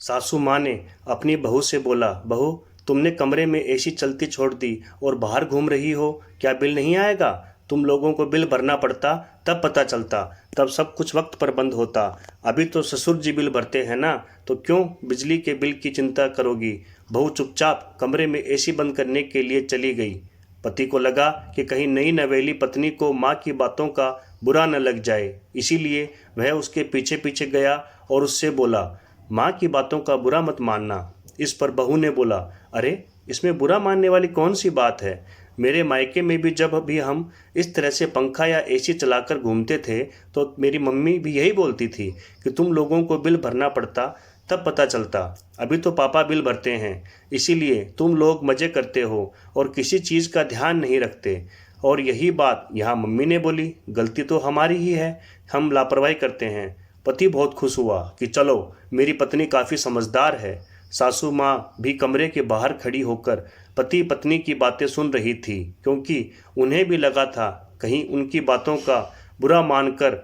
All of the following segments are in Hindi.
सासू माँ ने अपनी बहू से बोला, बहू तुमने कमरे में एसी चलती छोड़ दी और बाहर घूम रही हो, क्या बिल नहीं आएगा? तुम लोगों को बिल भरना पड़ता, तब पता चलता, तब सब कुछ वक्त पर बंद होता। अभी तो ससुर जी बिल भरते हैं ना, तो क्यों बिजली के बिल की चिंता करोगी? बहू चुपचाप कमरे में एसी बंद करने के लिए चली गई। पति को लगा कि कहीं नई नवेली पत्नी को माँ की बातों का बुरा न लग जाए, इसीलिए वह उसके पीछे पीछे गया और उससे बोला, माँ की बातों का बुरा मत मानना। इस पर बहू ने बोला, अरे इसमें बुरा मानने वाली कौन सी बात है? मेरे मायके में भी जब भी हम इस तरह से पंखा या एसी चलाकर घूमते थे तो मेरी मम्मी भी यही बोलती थी कि तुम लोगों को बिल भरना पड़ता, तब पता चलता। अभी तो पापा बिल भरते हैं, इसीलिए तुम लोग मज़े करते हो और किसी चीज़ का ध्यान नहीं रखते। और यही बात यहाँ मम्मी ने बोली, गलती तो हमारी ही है, हम लापरवाही करते हैं। पति बहुत खुश हुआ कि चलो मेरी पत्नी काफ़ी समझदार है। सासू माँ भी कमरे के बाहर खड़ी होकर पति पत्नी की बातें सुन रही थी, क्योंकि उन्हें भी लगा था कहीं उनकी बातों का बुरा मानकर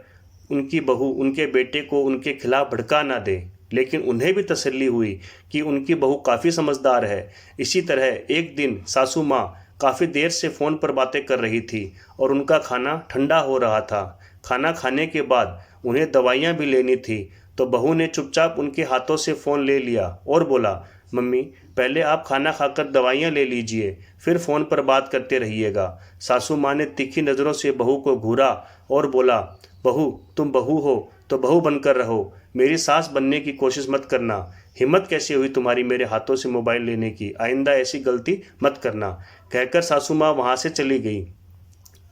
उनकी बहू उनके बेटे को उनके खिलाफ भड़का ना दे। लेकिन उन्हें भी तसल्ली हुई कि उनकी बहू काफ़ी समझदार है। इसी तरह एक दिन सासू माँ काफ़ी देर से फ़ोन पर बातें कर रही थी और उनका खाना ठंडा हो रहा था। खाना खाने के बाद उन्हें दवाइयाँ भी लेनी थी, तो बहू ने चुपचाप उनके हाथों से फ़ोन ले लिया और बोला, मम्मी पहले आप खाना खाकर दवाइयाँ ले लीजिए, फिर फ़ोन पर बात करते रहिएगा। सासू माँ ने तीखी नज़रों से बहू को घूरा और बोला, बहू तुम बहू हो तो बहू बनकर रहो, मेरी सास बनने की कोशिश मत करना। हिम्मत कैसे हुई तुम्हारी मेरे हाथों से मोबाइल लेने की? आइंदा ऐसी गलती मत करना। कहकर सासू माँ वहाँ से चली गई।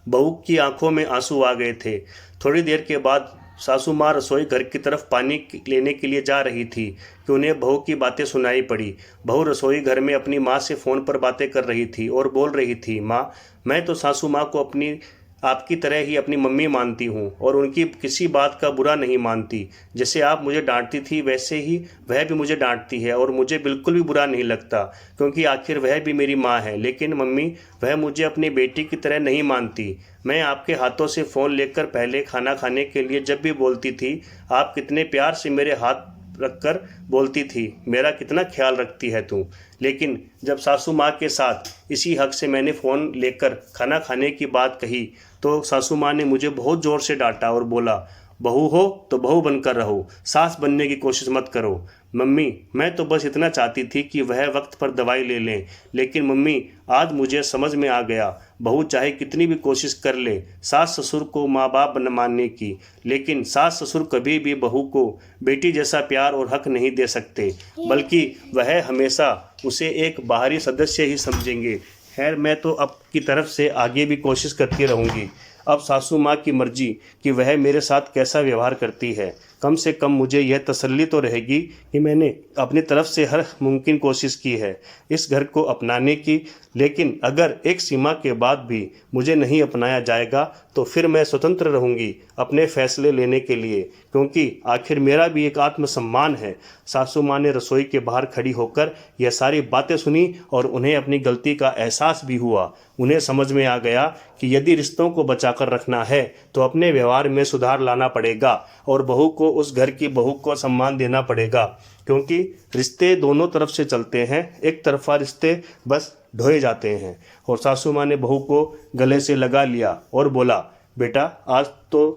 बहू की आंखों में आंसू आ गए थे। थोड़ी देर के बाद सासू माँ रसोई घर की तरफ पानी लेने के लिए जा रही थी कि उन्हें बहू की बातें सुनाई पड़ी। बहू रसोई घर में अपनी माँ से फ़ोन पर बातें कर रही थी और बोल रही थी, माँ मैं तो सासू माँ को अपनी आपकी तरह ही अपनी मम्मी मानती हूँ और उनकी किसी बात का बुरा नहीं मानती। जैसे आप मुझे डांटती थी वैसे ही वह भी मुझे डांटती है और मुझे बिल्कुल भी बुरा नहीं लगता, क्योंकि आखिर वह भी मेरी माँ है। लेकिन मम्मी वह मुझे अपनी बेटी की तरह नहीं मानती। मैं आपके हाथों से फ़ोन लेकर पहले खाना खाने के लिए जब भी बोलती थी, आप कितने प्यार से मेरे हाथ रखकर बोलती थी, मेरा कितना ख्याल रखती है तू। लेकिन जब सासू माँ के साथ इसी हक से मैंने फ़ोन लेकर खाना खाने की बात कही तो सासू माँ ने मुझे बहुत ज़ोर से डांटा और बोला, बहू हो तो बहू बनकर रहो, सास बनने की कोशिश मत करो। मम्मी मैं तो बस इतना चाहती थी कि वह वक्त पर दवाई ले लें, लेकिन मम्मी आज मुझे समझ में आ गया, बहू चाहे कितनी भी कोशिश कर ले सास ससुर को माँ बाप न मानने की, लेकिन सास ससुर कभी भी बहू को बेटी जैसा प्यार और हक नहीं दे सकते, बल्कि वह हमेशा उसे एक बाहरी सदस्य ही समझेंगे। खैर मैं तो अब की तरफ से आगे भी कोशिश करती रहूँगी। अब सासू माँ की मर्जी कि वह मेरे साथ कैसा व्यवहार करती है। कम से कम मुझे यह तसल्ली तो रहेगी कि मैंने अपनी तरफ से हर मुमकिन कोशिश की है इस घर को अपनाने की। लेकिन अगर एक सीमा के बाद भी मुझे नहीं अपनाया जाएगा तो फिर मैं स्वतंत्र रहूँगी अपने फैसले लेने के लिए, क्योंकि आखिर मेरा भी एक आत्मसम्मान है। सासू माँ ने रसोई के बाहर खड़ी होकर यह सारी बातें सुनी और उन्हें अपनी गलती का एहसास भी हुआ। उन्हें समझ में आ गया कि यदि रिश्तों को बचाकर रखना है तो अपने व्यवहार में सुधार लाना पड़ेगा और बहू को उस घर की बहू को सम्मान देना पड़ेगा, क्योंकि रिश्ते दोनों तरफ से चलते हैं, एक तरफा रिश्ते बस ढोए जाते हैं। और सासू माँ ने बहू को गले से लगा लिया और बोला, बेटा आज तो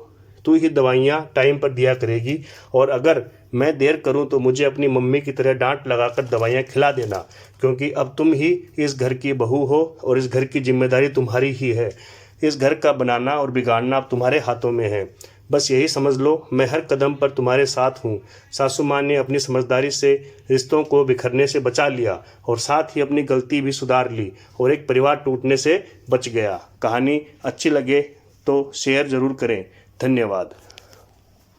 तू ही दवाइयाँ टाइम पर दिया करेगी और अगर मैं देर करूं तो मुझे अपनी मम्मी की तरह डांट लगाकर दवाइयाँ खिला देना, क्योंकि अब तुम ही इस घर की बहू हो और इस घर की जिम्मेदारी तुम्हारी ही है। इस घर का बनाना और बिगाड़ना अब तुम्हारे हाथों में है। बस यही समझ लो, मैं हर कदम पर तुम्हारे साथ हूँ। सासू माँ ने अपनी समझदारी से रिश्तों को बिखरने से बचा लिया और साथ ही अपनी गलती भी सुधार ली और एक परिवार टूटने से बच गया। कहानी अच्छी लगे तो शेयर ज़रूर करें। धन्यवाद।